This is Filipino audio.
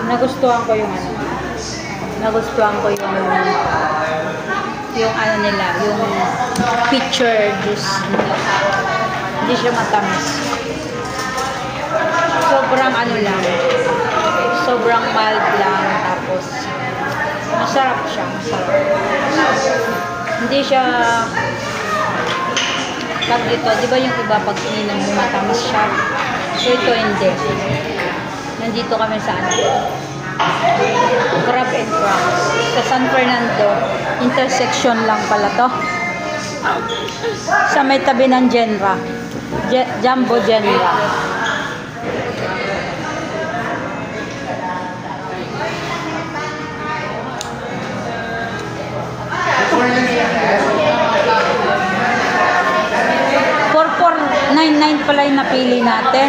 Nagustuhan ko yung ano. Nagustuhan ko yung ano nila, yung picture juice. Hindi siya matamis. Sobrang ano lang. Sobrang mild lang. Tapos, masarap siya. Masarap. Hindi siya pag ito, di ba yung iba pag ininom mo matamis siya? So ito hindi. Nandito kami sa ano? Crab and Crabs. Sa San Fernando. Intersection lang pala to. Sa may tabi ng Genra. Jumbo Genra. $4,499 pala yung napili natin.